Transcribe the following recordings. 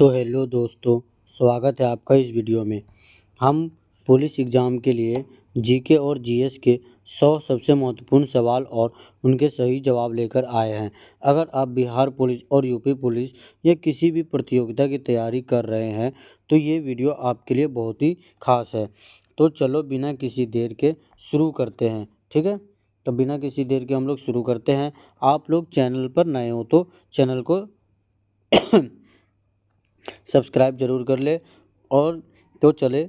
तो हेलो दोस्तों, स्वागत है आपका इस वीडियो में। हम पुलिस एग्ज़ाम के लिए जीके और जीएस के 100 सबसे महत्वपूर्ण सवाल और उनके सही जवाब लेकर आए हैं। अगर आप बिहार पुलिस और यूपी पुलिस या किसी भी प्रतियोगिता की तैयारी कर रहे हैं तो ये वीडियो आपके लिए बहुत ही खास है। तो चलो बिना किसी देर के शुरू करते हैं, ठीक है। तो बिना किसी देर के हम लोग शुरू करते हैं। आप लोग चैनल पर नए हो तो चैनल को सब्सक्राइब जरूर कर ले। और तो चले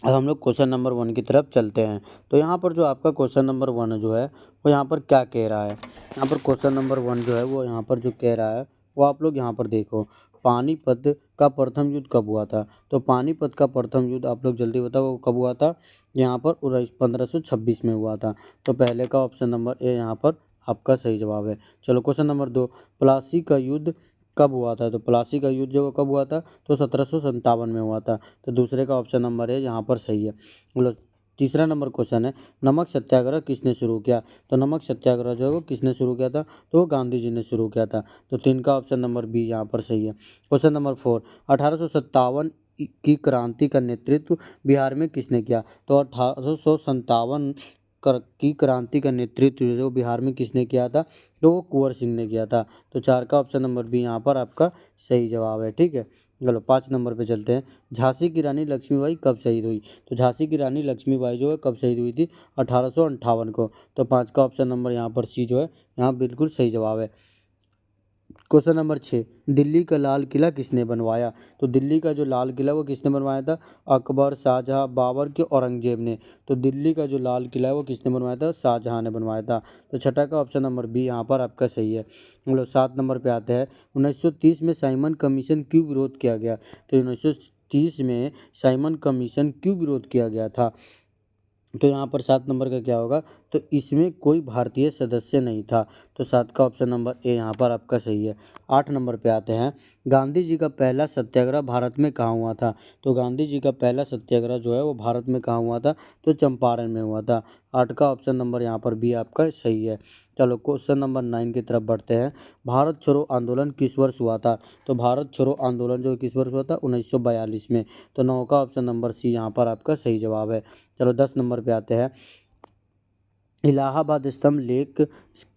अब हम लोग क्वेश्चन नंबर 1 की तरफ चलते हैं। तो यहाँ पर जो आपका क्वेश्चन नंबर 1 जो है वो यहाँ पर क्या कह रहा है। यहाँ पर क्वेश्चन नंबर 1 जो है वो यहाँ पर जो कह रहा है वो आप लोग यहाँ पर देखो, पानीपत का प्रथम युद्ध कब हुआ था। तो पानीपत का प्रथम युद्ध आप लोग जल्दी बताओ वो कब हुआ था। यहाँ पर 1526 में हुआ था। तो पहले का ऑप्शन नंबर ए यहाँ पर आपका सही जवाब है। चलो क्वेश्चन नंबर 2, प्लासी का युद्ध कब हुआ था। तो प्लासी का युद्ध जो कब हुआ था तो 1757 में हुआ था। तो दूसरे का ऑप्शन नंबर है यहाँ पर सही है। बोलो तीसरा नंबर क्वेश्चन है, नमक सत्याग्रह किसने शुरू किया। तो नमक सत्याग्रह जो है वो किसने शुरू किया था तो वो गांधी जी ने शुरू किया था। तो 3 का ऑप्शन नंबर बी यहाँ पर सही है। क्वेश्चन नंबर 4, 1857 की क्रांति का नेतृत्व बिहार में किसने किया। तो 1857 की क्रांति का नेतृत्व जो बिहार में किसने किया था तो वो कुंवर सिंह ने किया था। तो 4 का ऑप्शन नंबर बी यहाँ पर आपका सही जवाब है, ठीक है। चलो 5 नंबर पे चलते हैं। झांसी की रानी लक्ष्मीबाई कब शहीद हुई। तो झांसी की रानी लक्ष्मीबाई जो है कब शहीद हुई थी 1858 को। तो 5 का ऑप्शन नंबर यहाँ पर सी जो है यहाँ बिल्कुल सही जवाब है। क्वेश्चन नंबर 6, दिल्ली का लाल किला किसने बनवाया। तो दिल्ली का जो लाल किला वो किसने बनवाया था, अकबर, शाहजहां, बाबर के औरंगजेब ने। तो दिल्ली का जो लाल किला है वो किसने बनवाया था, शाहजहां ने बनवाया था। तो छठा का ऑप्शन नंबर बी यहाँ पर आपका सही है। हम लोग 7 नंबर पे आते हैं। 1930 में साइमन कमीशन क्यों विरोध किया गया। तो 1930 में साइमन कमीशन क्यों विरोध किया गया था। तो यहाँ पर 7 नंबर का क्या होगा, तो इसमें कोई भारतीय सदस्य नहीं था। तो 7 का ऑप्शन नंबर ए यहाँ पर आपका सही है। 8 नंबर पे आते हैं, गांधी जी का पहला सत्याग्रह भारत में कहाँ हुआ था। तो गांधी जी का पहला सत्याग्रह जो है वो भारत में कहाँ हुआ था तो चंपारण में हुआ था। 8 का ऑप्शन नंबर यहाँ पर बी आपका सही है। चलो क्वेश्चन नंबर 9 की तरफ बढ़ते हैं। भारत छोड़ो आंदोलन किस वर्ष हुआ था। तो भारत छोड़ो आंदोलन जो किस वर्ष हुआ था 1942 में। तो 9 का ऑप्शन नंबर सी यहाँ पर आपका सही जवाब है। चलो 10 नंबर पे आते हैं। इलाहाबाद स्तंभ लेख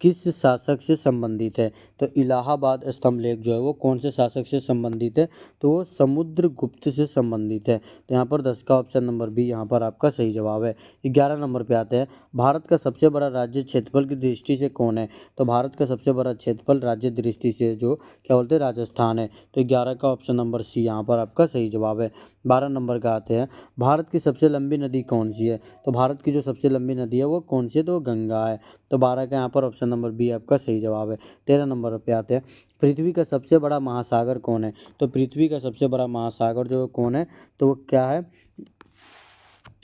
किस शासक से संबंधित है। तो इलाहाबाद स्तंभ लेख जो है वो कौन से शासक से संबंधित है तो वो समुद्रगुप्त से संबंधित है। तो यहाँ पर 10 का ऑप्शन नंबर बी यहाँ पर आपका सही जवाब है। 11 नंबर पे आते हैं, भारत का सबसे बड़ा राज्य क्षेत्रफल की दृष्टि से कौन है। तो भारत का सबसे बड़ा क्षेत्रफल राज्य दृष्टि से जो क्या बोलते हैं राजस्थान है। तो 11 का ऑप्शन नंबर सी यहाँ पर आपका सही जवाब है। 12 नंबर का आते हैं, भारत की सबसे लंबी नदी कौन सी है। तो भारत की जो सबसे लंबी नदी है वो कौन सी है तो गंगा है। तो 12 का यहाँ पर ऑप्शन नंबर बी आपका सही जवाब है। 13 नंबर पे आते हैं, पृथ्वी का सबसे बड़ा महासागर कौन है। तो पृथ्वी का सबसे बड़ा महासागर जो कौन है तो वो क्या है,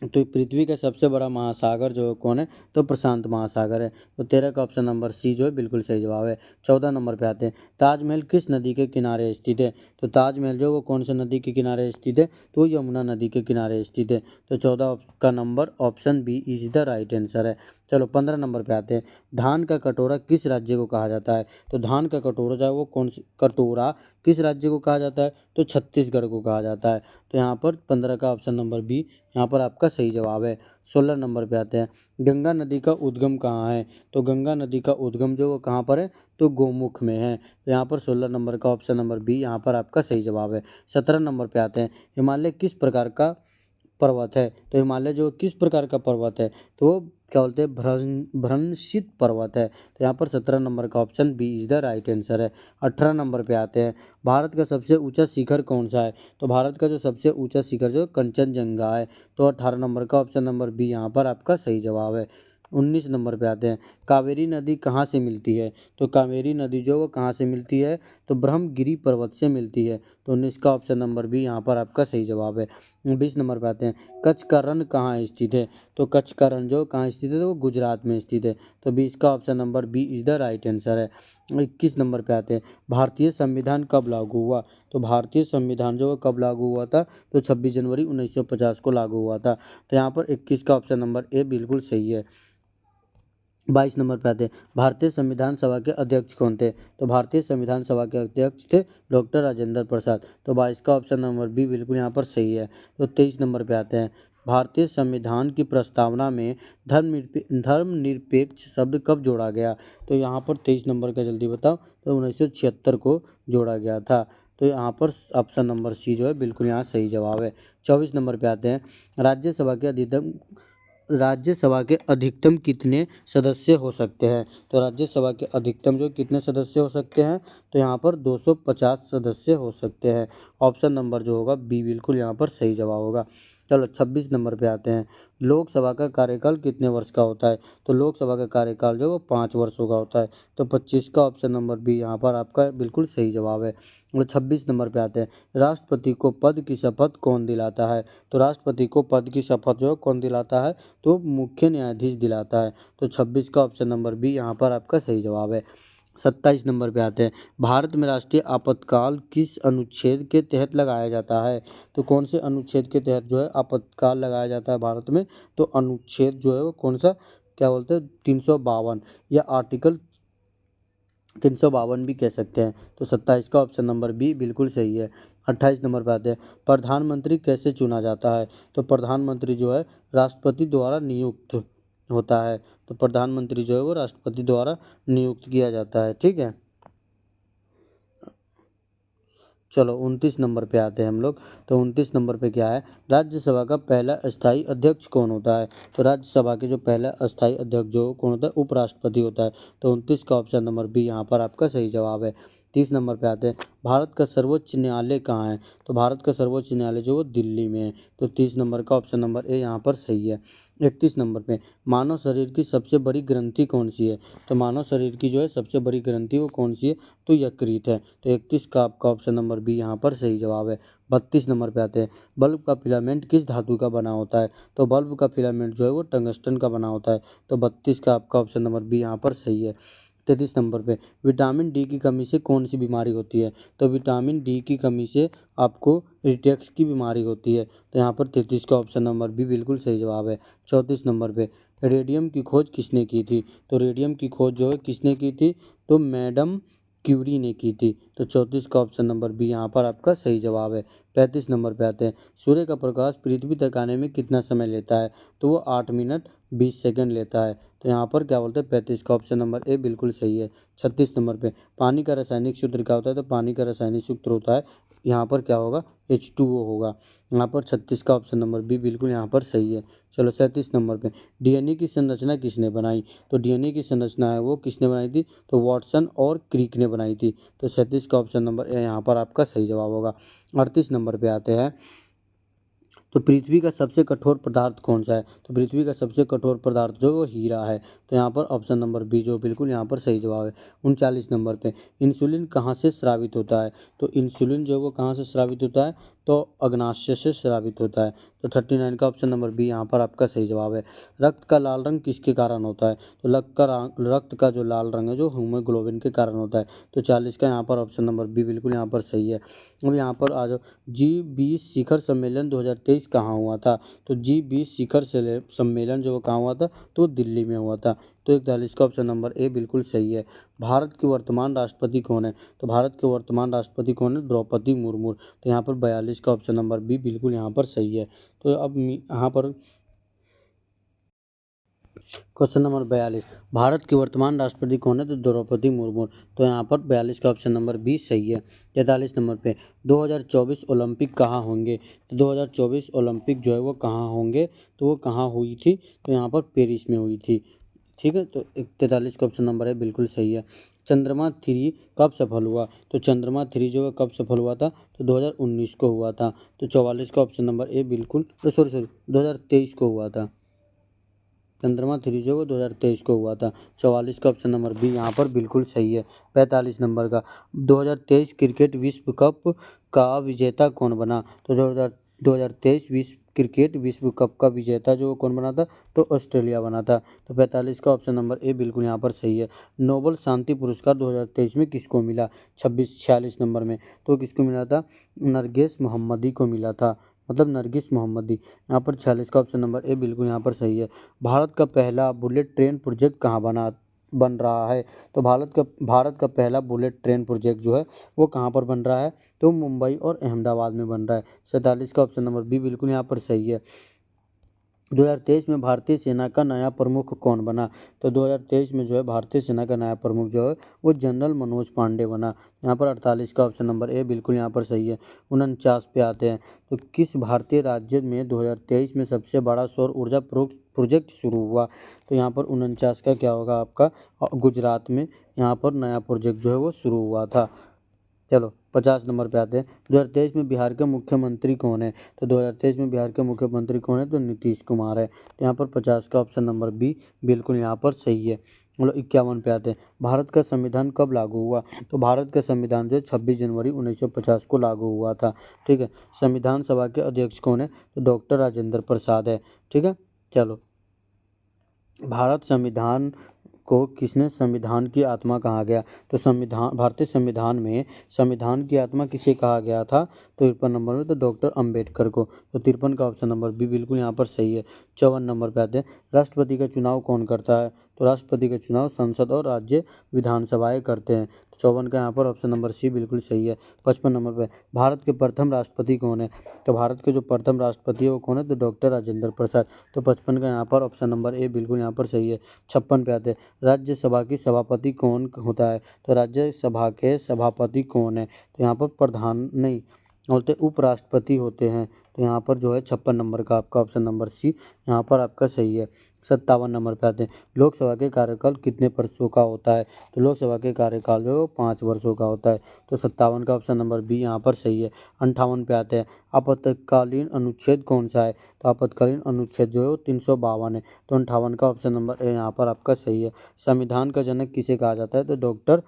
तो पृथ्वी का सबसे बड़ा महासागर जो कौन है तो प्रशांत महासागर है। तो 13 का ऑप्शन नंबर सी जो है बिल्कुल सही जवाब है। 14 नंबर पे आते हैं, ताजमहल किस नदी के किनारे स्थित है। तो ताजमहल जो वो कौन से नदी के किनारे स्थित है तो यमुना नदी के किनारे स्थित है। तो 14 का number option B is the right answer है। चलो 15 नंबर पे आते हैं, धान का कटोरा किस राज्य को कहा जाता है। तो धान का कटोरा जो है वो कौन कटोरा किस राज्य को कहा जाता है तो छत्तीसगढ़ को कहा जाता है। तो यहाँ पर 15 का ऑप्शन नंबर बी यहाँ पर आपका सही जवाब है। 16 नंबर पे आते हैं, गंगा नदी का उद्गम कहाँ है। तो गंगा नदी का उद्गम जो वो कहाँ पर है तो गोमुख में है। तो यहाँ पर 16 नंबर का ऑप्शन नंबर बी यहाँ पर आपका सही जवाब है। 17 नंबर पे आते हैं, हिमालय किस प्रकार का पर्वत है। तो हिमालय जो किस प्रकार का पर्वत है तो वो क्या बोलते हैं भ्रंशित पर्वत है। तो यहाँ पर 17 नंबर का option B is the right answer है। 18 नंबर पे आते हैं, भारत का सबसे ऊंचा शिखर कौन सा है। तो भारत का जो सबसे ऊंचा शिखर जो कंचनजंगा है। तो 18 नंबर का ऑप्शन नंबर बी यहाँ पर आपका सही जवाब है। 19 नंबर पे आते हैं, कावेरी नदी कहाँ से मिलती है। तो कावेरी नदी जो वो कहाँ से मिलती है तो ब्रह्मगिरी पर्वत से मिलती है। तो 19 का ऑप्शन नंबर बी यहाँ पर आपका सही जवाब है। 20 नंबर पे आते हैं, कच्छ का रण कहाँ स्थित है। तो कच्छ का रण जो कहाँ स्थित है तो वो गुजरात में स्थित है। तो 20 का option number B is the right answer है। 21 नंबर पे आते हैं, भारतीय संविधान कब लागू हुआ। तो भारतीय संविधान जो कब लागू हुआ था तो 26 जनवरी 1950 को लागू हुआ था। तो यहाँ पर 21 का ऑप्शन नंबर ए बिल्कुल सही है। 22 नंबर पे आते हैं, भारतीय संविधान सभा के अध्यक्ष कौन थे? तो भारतीय संविधान सभा के अध्यक्ष थे डॉक्टर राजेंद्र प्रसाद। तो 22 का ऑप्शन नंबर बी बिल्कुल यहाँ पर सही है। तो 23 नंबर पे आते हैं, भारतीय संविधान की प्रस्तावना में धर्मनिरपेक्ष शब्द कब जोड़ा गया? तो यहाँ पर 23 नंबर का जल्दी बताओ। तो 1976 को जोड़ा गया था। तो यहाँ पर ऑप्शन नंबर सी जो है बिल्कुल यहाँ सही जवाब है। 24 नंबर पे आते हैं, राज्यसभा के अधिकतम कितने सदस्य हो सकते हैं? तो राज्यसभा के अधिकतम जो कितने सदस्य हो सकते हैं? तो यहाँ पर 250 सदस्य हो सकते हैं। ऑप्शन नंबर जो होगा बी बिल्कुल यहाँ पर सही जवाब होगा। चलो 26 नंबर पे आते हैं, लोकसभा का कार्यकाल कितने वर्ष का होता है? तो लोकसभा का कार्यकाल जो है वो 5 वर्षों का होता है। तो 25 का ऑप्शन नंबर बी यहाँ पर आपका बिल्कुल सही जवाब है। और 26 नंबर पे आते हैं, राष्ट्रपति को पद की शपथ कौन दिलाता है? तो राष्ट्रपति को पद की शपथ जो है कौन दिलाता है? तो मुख्य न्यायाधीश दिलाता है। तो 26 का ऑप्शन नंबर बी यहाँ पर आपका सही जवाब है। 27 नंबर पे आते हैं, भारत में राष्ट्रीय आपातकाल किस अनुच्छेद के तहत लगाया जाता है? तो कौन से अनुच्छेद के तहत जो है आपातकाल लगाया जाता है भारत में? तो अनुच्छेद जो है वो कौन सा, क्या बोलते हैं, 352 या आर्टिकल 352 भी कह सकते हैं। तो 27 का ऑप्शन नंबर बी बिल्कुल सही है। 28 नंबर पर आते हैं, प्रधानमंत्री कैसे चुना जाता है? तो प्रधानमंत्री जो है राष्ट्रपति द्वारा नियुक्त होता है। तो प्रधानमंत्री जो है वो राष्ट्रपति द्वारा नियुक्त किया जाता है। ठीक है, चलो 29 नंबर पे आते हैं हम लोग। तो 29 नंबर पे क्या है, राज्यसभा का पहला अस्थायी अध्यक्ष कौन होता है? तो राज्यसभा के जो पहला अस्थायी अध्यक्ष जो कौन होता है, उपराष्ट्रपति होता है। तो 29 का ऑप्शन नंबर बी यहाँ पर आपका सही जवाब है। 30 नंबर पे आते हैं, भारत का सर्वोच्च न्यायालय कहाँ है? तो भारत का सर्वोच्च न्यायालय जो वो दिल्ली में है। तो 30 नंबर का ऑप्शन नंबर ए यहाँ पर सही है। 31 नंबर पे, मानव शरीर की सबसे बड़ी ग्रंथि कौन सी है? तो मानव शरीर की जो है सबसे बड़ी ग्रंथि वो कौन सी है? तो यकृत है। तो 31 का आपका ऑप्शन नंबर बी यहाँ पर सही जवाब है। 32 नंबर पे आते हैं, बल्ब का फिलामेंट किस धातु का बना होता है? तो बल्ब का फिलामेंट जो है वो टंगस्टन का बना होता है। तो 32 का आपका ऑप्शन नंबर बी यहाँ पर सही है। 33 नंबर पे, विटामिन डी की कमी से कौन सी बीमारी होती है? तो विटामिन डी की कमी से आपको रिटेक्स की बीमारी होती है। तो यहाँ पर 33 का ऑप्शन नंबर बी बिल्कुल सही जवाब है। 34 नंबर पे, रेडियम की खोज किसने की थी? तो रेडियम की खोज जो है किसने की थी? तो मैडम क्यूरी ने की थी। तो 34 का ऑप्शन नंबर बी यहाँ पर आपका सही जवाब है। 35 नंबर पे आते हैं, सूर्य का प्रकाश पृथ्वी तक आने में कितना समय लेता है? तो वो 8 मिनट 20 सेकंड लेता है। तो यहाँ पर क्या बोलते हैं, 35 का ऑप्शन नंबर ए बिल्कुल सही है। 36 नंबर पे, पानी का रासायनिक सूत्र क्या होता है? तो पानी का रासायनिक सूत्र होता है, यहाँ पर क्या होगा, H2O होगा। यहाँ पर 36 का ऑप्शन नंबर बी बिल्कुल यहाँ पर सही है। चलो 37 नंबर पे, डीएनए की संरचना किसने बनाई? तो डीएनए की संरचना है वो किसने बनाई थी? तो वाटसन और क्रिक ने बनाई थी। तो 37 का ऑप्शन नंबर ए यहाँ पर आपका सही जवाब होगा। 38 नंबर पे आते हैं, तो पृथ्वी का सबसे कठोर पदार्थ कौन सा है? तो पृथ्वी का सबसे कठोर पदार्थ जो वो हीरा है। तो यहाँ पर ऑप्शन नंबर बी जो बिल्कुल यहाँ पर सही जवाब है। 39 नंबर पे, इंसुलिन कहाँ से स्रावित होता है? तो इंसुलिन जो वो कहाँ से स्रावित होता है? तो अग्नाशय से स्रावित होता है। तो 39 का ऑप्शन नंबर बी यहाँ पर आपका सही जवाब है। रक्त का लाल रंग किसके कारण होता है? तो रक्त का जो लाल रंग है जो हीमोग्लोबिन के कारण होता है। तो 40 का यहाँ पर ऑप्शन नंबर बी बिल्कुल यहाँ पर सही है। अब यहाँ पर आ जाओ, G20 शिखर सम्मेलन 2023 कहाँ हुआ था? तो G20 शिखर सम्मेलन जो कहाँ हुआ था? तो दिल्ली में हुआ था। तो 41 का ऑप्शन नंबर ए बिल्कुल सही है। भारत के वर्तमान राष्ट्रपति कौन है? तो भारत के वर्तमान राष्ट्रपति कौन है? द्रौपदी मुर्मू। तो यहाँ पर 42 का ऑप्शन नंबर बी बिल्कुल यहाँ पर सही है। तो अब यहाँ पर क्वेश्चन नंबर 42, भारत की वर्तमान राष्ट्रपति कौन है? तो द्रौपदी मुर्मू। तो यहाँ पर 42 का ऑप्शन नंबर बी सही है। 43 नंबर पे, 2024 ओलंपिक कहाँ होंगे? तो 2024 ओलंपिक जो है वो कहाँ होंगे? तो वो कहाँ हुई थी? तो यहाँ पर पेरिस में हुई थी। ठीक है, तो 43 का ऑप्शन नंबर है बिल्कुल सही है। चंद्रमा 3 कब सफल हुआ? तो चंद्रमा 3 जो है कब सफल हुआ था? तो 2019 को हुआ था। तो 44 का ऑप्शन नंबर ए बिल्कुल, सॉरी 2023 को हुआ था। चंद्रमा 3 जो वो 2023 को हुआ था। 44 का ऑप्शन नंबर बी यहाँ पर बिल्कुल सही है। 45 नंबर का, 2023 क्रिकेट विश्व कप का विजेता कौन बना? तो 2023 क्रिकेट विश्व कप का विजेता जो कौन बना था? तो ऑस्ट्रेलिया बना था। तो 45 का ऑप्शन नंबर ए बिल्कुल यहाँ पर सही है। नोबल शांति पुरस्कार 2023 में किसको मिला? 46 नंबर में, तो किसको मिला था? नरगिस मोहम्मदी को मिला था। मतलब नरगिस मोहम्मदी। यहाँ पर 46 का ऑप्शन नंबर ए बिल्कुल यहाँ पर सही है। भारत का पहला बुलेट ट्रेन प्रोजेक्ट कहाँ बन रहा है? तो भारत का पहला बुलेट ट्रेन प्रोजेक्ट जो है वो कहाँ पर बन रहा है? तो मुंबई और अहमदाबाद में बन रहा है। 47 का ऑप्शन नंबर बी बिल्कुल यहाँ पर सही है। 2023 में भारतीय सेना का नया प्रमुख कौन बना? तो 2023 में जो है भारतीय सेना का नया प्रमुख जो है वो जनरल मनोज पांडे बना। यहाँ पर 48 का ऑप्शन नंबर ए बिल्कुल यहाँ पर सही है। 49 पे आते हैं। तो किस भारतीय राज्य में 2023 में सबसे बड़ा सौर ऊर्जा प्रोजेक्ट शुरू हुआ? तो यहाँ पर 49 का क्या होगा आपका? गुजरात में यहाँ पर नया प्रोजेक्ट जो है वो शुरू हुआ था। चलो 50 नंबर पे आते हैं। 2023 में बिहार के मुख्यमंत्री कौन है? तो 2023 में बिहार के मुख्यमंत्री कौन है? तो नीतीश कुमार है। तो यहाँ पर 50 का ऑप्शन नंबर बी बिल्कुल यहाँ पर सही है। मतलब 51 पे आते हैं। भारत का संविधान कब लागू हुआ? तो भारत का संविधान जो है 26 जनवरी 1950 को लागू हुआ था। ठीक है। संविधान सभा के अध्यक्ष कौन है? तो डॉक्टर राजेंद्र प्रसाद है। ठीक है। चलो, भारत संविधान को किसने संविधान की आत्मा कहा गया? तो भारतीय संविधान में संविधान की आत्मा किसे कहा गया था? तो 53 नंबर में तो डॉक्टर अंबेडकर को। तो 53 का ऑप्शन नंबर बी बिल्कुल यहाँ पर सही है। 54 नंबर पे आते हैं। राष्ट्रपति का चुनाव कौन करता है? तो राष्ट्रपति का चुनाव संसद और राज्य विधानसभाएं करते हैं। 54 का यहाँ पर ऑप्शन नंबर सी बिल्कुल सही है। 55 नंबर पे भारत के प्रथम राष्ट्रपति कौन है? तो भारत के जो प्रथम राष्ट्रपति है वो कौन है? तो डॉक्टर राजेंद्र प्रसाद। तो 55 का यहाँ पर ऑप्शन नंबर ए बिल्कुल यहाँ पर सही है। 56 पे आते हैं। राज्यसभा की सभापति कौन होता है? तो राज्यसभा के सभापति कौन है? तो यहाँ पर प्रधान नहीं बोलते, उपराष्ट्रपति होते हैं। तो यहाँ पर जो है 56 नंबर का आपका ऑप्शन नंबर सी यहाँ पर आपका सही है। 57 नंबर पे आते हैं। लोकसभा के कार्यकाल कितने वर्षों का होता है? तो लोकसभा के कार्यकाल जो है वो 5 वर्षों का होता है। तो 57 का ऑप्शन नंबर बी यहाँ पर सही है। 58 पे आते हैं। आपातकालीन अनुच्छेद कौन सा है? तो आपातकालीन अनुच्छेद जो है वो 352 है। तो 58 का ऑप्शन नंबर ए यहाँ पर आपका सही है। संविधान का जनक किसे कहा जाता है? तो डॉक्टर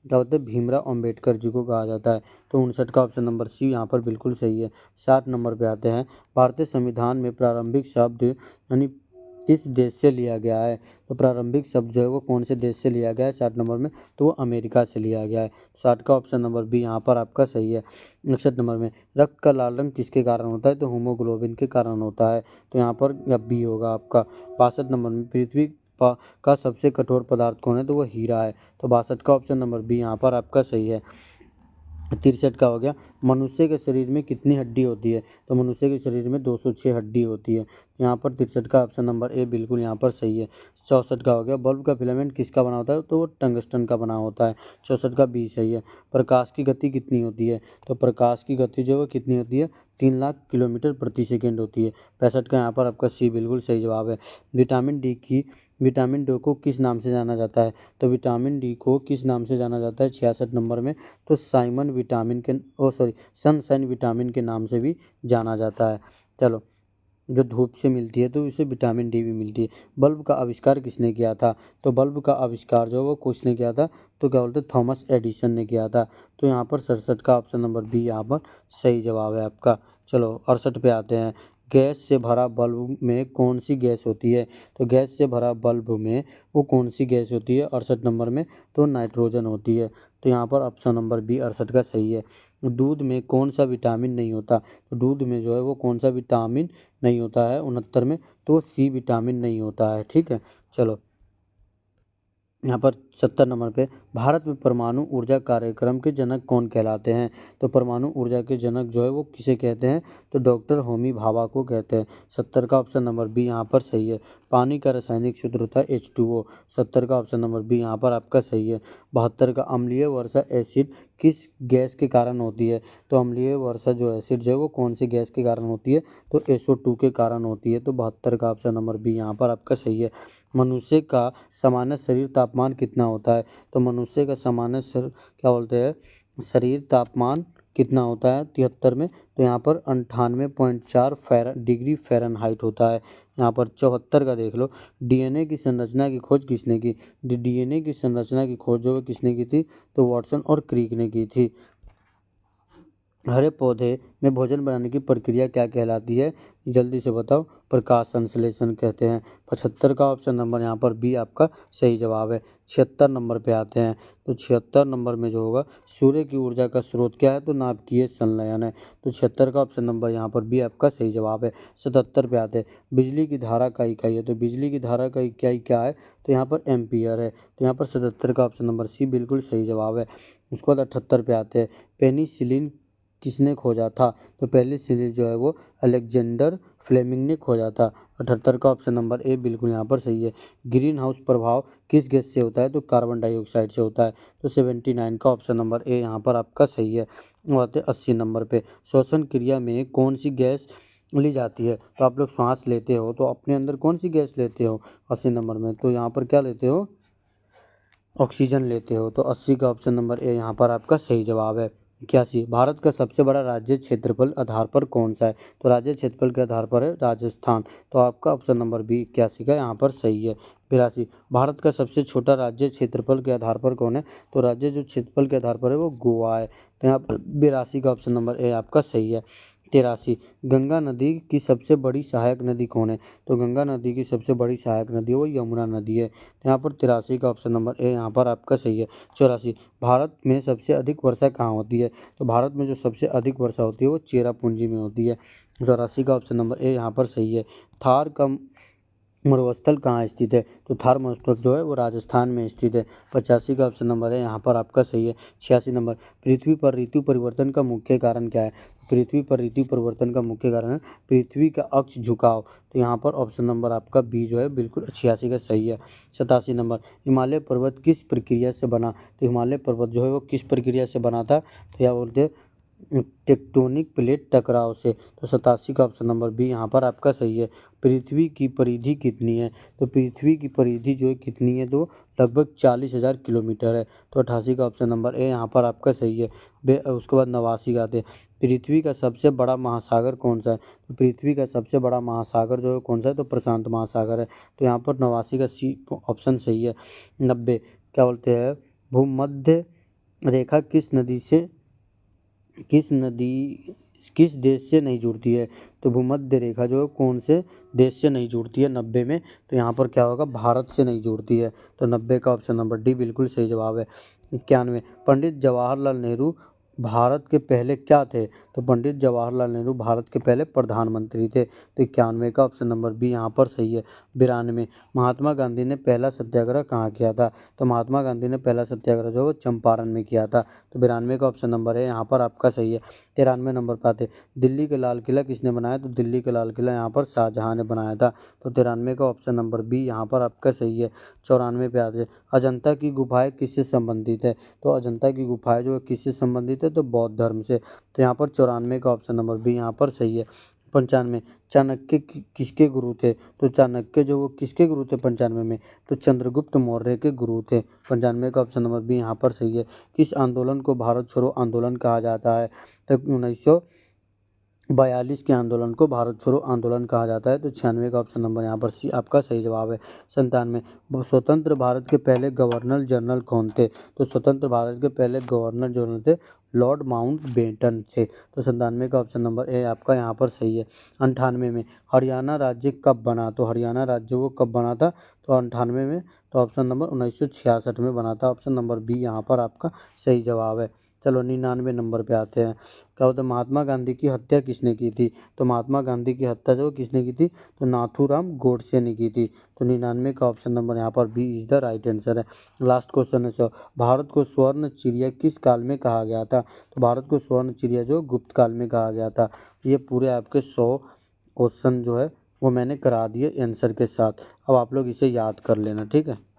क्या होते हैं? भीमराव अंबेडकर जी को कहा जाता है। तो 59 का ऑप्शन नंबर सी यहाँ पर बिल्कुल सही है। 60 नंबर पे आते हैं। भारतीय संविधान में प्रारंभिक शब्द यानी किस देश से लिया गया है? तो प्रारंभिक शब्द जो है वो कौन से देश से लिया गया है? 60 नंबर में तो वो अमेरिका से लिया गया है। 60 का ऑप्शन नंबर बी यहाँ पर आपका सही है। 61 नंबर में रक्त का लाल रंग किसके कारण होता है? तो हीमोग्लोबिन के कारण होता है। तो यहाँ पर बी होगा आपका। 62 नंबर में पृथ्वी का सबसे कठोर पदार्थ कौन है? तो वो हीरा है। तो 62 का ऑप्शन नंबर बी यहाँ पर आपका सही है। 63 का हो गया। मनुष्य के शरीर में कितनी हड्डी होती है? तो मनुष्य के शरीर में 206 हड्डी होती है। यहाँ पर 63 का ऑप्शन नंबर ए बिल्कुल यहाँ पर सही है। 64 का हो गया। बल्ब का फिलामेंट किसका बना होता है? तो वो टंगस्टन का बना होता है। 64 का बी सही है। प्रकाश की गति कितनी होती है? तो प्रकाश की गति जो है कितनी होती है? 3 लाख किलोमीटर प्रति सेकेंड होती है। 65 का यहाँ पर आपका सी बिल्कुल सही जवाब है। विटामिन डी को किस नाम से जाना जाता है? तो विटामिन डी को किस नाम से जाना जाता है? 66 नंबर में तो सनशाइन विटामिन के नाम से भी जाना जाता है। चलो, जो धूप से मिलती है तो इसे विटामिन डी भी मिलती है। बल्ब का आविष्कार किसने किया था? तो बल्ब का आविष्कार जो वो किसने किया था? तो क्या बोलते हैं? थॉमस एडिसन ने किया था। तो यहाँ पर 67 का ऑप्शन नंबर बी यहाँ पर सही जवाब है आपका। चलो 68 पे आते हैं। गैस से भरा बल्ब में कौन सी गैस होती है? तो गैस से भरा बल्ब में वो कौन सी गैस होती है 68 नंबर में? तो नाइट्रोजन होती है। तो यहाँ पर ऑप्शन नंबर बी 68 का सही है। दूध में कौन सा विटामिन नहीं होता? तो दूध में जो है वो कौन सा विटामिन नहीं होता है 69 में? तो सी विटामिन नहीं होता है। ठीक है। चलो, यहाँ पर 70 नंबर पे भारत में परमाणु ऊर्जा कार्यक्रम के जनक कौन कहलाते हैं? तो परमाणु ऊर्जा के जनक जो है वो किसे कहते हैं? तो डॉक्टर होमी भाभा को कहते हैं। 70 का ऑप्शन नंबर बी यहाँ पर सही है। पानी का रासायनिक सूत्र होता है H2O। 70 का ऑप्शन नंबर बी यहाँ पर आपका सही है। 72 का अम्लीय वर्षा एसिड किस गैस के कारण होती है? तो अम्लीय वर्षा जो एसिड है वो कौन सी गैस के कारण होती है? तो SO2 के कारण होती है। तो 72 का ऑप्शन नंबर बी यहाँ पर आपका सही है। मनुष्य का सामान्य शरीर तापमान कितना होता है? तो मनुष्य का सामान्य क्या बोलते हैं शरीर तापमान कितना होता है 73 में? तो यहाँ पर 98.4 डिग्री फ़ारेनहाइट होता है। यहाँ पर 74 का देख लो। डीएनए की संरचना की खोज किसने की? डीएनए की संरचना की खोज जो है किसने की थी? तो वाटसन और क्रिक ने की थी। हरे पौधे में भोजन बनाने की प्रक्रिया क्या कहलाती है? जल्दी से बताओ। प्रकाश संश्लेषण कहते हैं। 75 का ऑप्शन नंबर यहाँ पर बी आपका सही जवाब है। 76 नंबर पे आते हैं, तो 76 नंबर में जो होगा, सूर्य की ऊर्जा का स्रोत क्या है? तो नाभिकीय संलयन है। तो 76 का ऑप्शन नंबर यहाँ पर बी आपका सही जवाब है। 77 पे आते हैं, बिजली की धारा का इकाई है, तो बिजली की धारा का इकाई क्या है? तो यहाँ पर एम्पियर है। तो यहाँ पर 77 का ऑप्शन नंबर सी बिल्कुल सही जवाब है। उसके बाद 78 पे आते हैं, पेनिसिलिन किसने खोजा था? तो पहली सीरीज जो है वो अलेक्जेंडर फ्लेमिंग ने खोजा था। 78 का ऑप्शन नंबर ए बिल्कुल यहाँ पर सही है। ग्रीन हाउस प्रभाव किस गैस से होता है? तो कार्बन डाइऑक्साइड से होता है। तो 79 का ऑप्शन नंबर ए यहाँ पर आपका सही है। आते हैं 80 नंबर पे, श्वसन क्रिया में कौन सी गैस ली जाती है? तो आप लोग सांस लेते हो तो अपने अंदर कौन सी गैस लेते हो 80 नंबर में? तो यहाँ पर क्या लेते हो? ऑक्सीजन लेते हो। तो 80 का ऑप्शन नंबर ए यहाँ पर आपका सही जवाब है। 81, भारत का सबसे बड़ा राज्य क्षेत्रफल आधार पर कौन सा है? तो राज्य क्षेत्रफल के आधार पर है राजस्थान। तो आपका ऑप्शन नंबर बी 81 का यहाँ पर सही है। 82, भारत का सबसे छोटा राज्य क्षेत्रफल के आधार पर कौन है? तो राज्य जो क्षेत्रफल के आधार पर है वो गोवा है। तो यहाँ पर 82 का ऑप्शन नंबर ए आपका सही है। 83, गंगा नदी की सबसे बड़ी सहायक नदी कौन है? तो गंगा नदी की सबसे बड़ी सहायक नदी है वो यमुना नदी है। तो यहाँ पर 83 का ऑप्शन नंबर ए यहाँ पर आपका सही है। 84, भारत में सबसे अधिक वर्षा कहाँ होती है? तो भारत में जो सबसे अधिक वर्षा होती है वो चेरापूंजी में होती है। 84 का ऑप्शन नंबर ए यहाँ पर सही है। थार का मरुस्थल कहाँ स्थित है? तो थार मरुस्थल जो है वो राजस्थान में स्थित है। 85 का ऑप्शन नंबर है यहाँ पर आपका सही है। 86 नंबर, पृथ्वी पर ऋतु परिवर्तन का मुख्य कारण क्या है? पृथ्वी पर ऋतु परिवर्तन का मुख्य कारण है पृथ्वी का अक्ष झुकाव। तो यहाँ पर ऑप्शन नंबर आपका बी जो है बिल्कुल 86 का सही है। 87 नंबर, हिमालय पर्वत किस प्रक्रिया से बना? तो हिमालय पर्वत जो है वो किस प्रक्रिया से बना था? तो क्या बोलते हैं? टेक्टोनिक प्लेट टकराव से। तो 87 का ऑप्शन नंबर बी यहाँ पर आपका सही है। पृथ्वी की परिधि कितनी है? तो पृथ्वी की परिधि जो है कितनी है? तो लगभग 40,000 किलोमीटर है। तो 88 का ऑप्शन नंबर ए यहाँ पर आपका सही है। उसके बाद 89 का आते हैं, पृथ्वी का सबसे बड़ा महासागर कौन सा है? तो पृथ्वी का सबसे बड़ा महासागर जो है कौन सा है? तो प्रशांत महासागर है। तो यहाँ पर 89 का सी ऑप्शन सही है। 90, क्या बोलते हैं, भूमध्य रेखा किस देश से नहीं जुड़ती है? तो भूमध्य रेखा जो है कौन से देश से नहीं जुड़ती है 90 में? तो यहाँ पर क्या होगा? भारत से नहीं जुड़ती है। तो 90 का ऑप्शन नंबर डी बिल्कुल सही जवाब है। 91, पंडित जवाहरलाल नेहरू भारत के पहले क्या थे? तो पंडित जवाहरलाल नेहरू भारत के पहले प्रधानमंत्री थे। तो 91 का ऑप्शन नंबर बी यहाँ पर सही है। 92, महात्मा गांधी ने पहला सत्याग्रह कहाँ किया था? तो महात्मा गांधी ने पहला सत्याग्रह जो है वो चंपारण में किया था। तो 92 का ऑप्शन नंबर है यहाँ पर आपका सही है। 93 नंबर पर आते, दिल्ली का लाल किला किसने बनाया? तो दिल्ली का लाल किला यहाँ पर शाहजहाँ ने बनाया था। तो 93 का ऑप्शन नंबर बी यहाँ पर आपका सही है। 94 पे आते, अजंता की गुफाएं किससे संबंधित है? तो अजंता की गुफाएं जो है किससे संबंधित है? तो बौद्ध धर्म से। तो यहाँ पर 94 का ऑप्शन नंबर बी यहाँ पर सही है। 95, चाणक्य किसके गुरु थे? तो चाणक्य जो वो किसके गुरु थे 95 में? तो चंद्रगुप्त मौर्य के गुरु थे। 95 का ऑप्शन नंबर बी यहाँ पर सही है। किस आंदोलन को भारत छोड़ो आंदोलन कहा जाता है? तो 1942 के आंदोलन को भारत छोड़ो आंदोलन कहा जाता है। तो 96 का ऑप्शन नंबर यहाँ पर सी आपका सही जवाब है। 97, स्वतंत्र भारत के पहले गवर्नर जनरल कौन थे? तो स्वतंत्र भारत के पहले गवर्नर जनरल थे लॉर्ड माउंटबेटन थे। तो 97 का ऑप्शन नंबर ए आपका यहाँ पर सही है। 98 में हरियाणा राज्य कब बना? तो हरियाणा राज्य वो कब बना था? तो 98 में। तो ऑप्शन नंबर 1966 में बना था। ऑप्शन नंबर बी यहाँ पर आपका सही जवाब है। चलो 99 नंबर पे आते हैं, क्या होता है, महात्मा गांधी की हत्या किसने की थी? तो महात्मा गांधी की हत्या जो किसने की थी? तो नाथूराम गोडसे ने की थी। तो 99 का ऑप्शन नंबर यहाँ पर B is the right answer है। लास्ट क्वेश्चन है 100, भारत को स्वर्ण चिड़िया किस काल में कहा गया था? तो भारत को स्वर्ण चिड़िया जो गुप्त काल में कहा गया था। ये पूरे आपके 100 क्वेश्चन जो है वो मैंने करा दिए आंसर के साथ। अब आप लोग इसे याद कर लेना, ठीक है।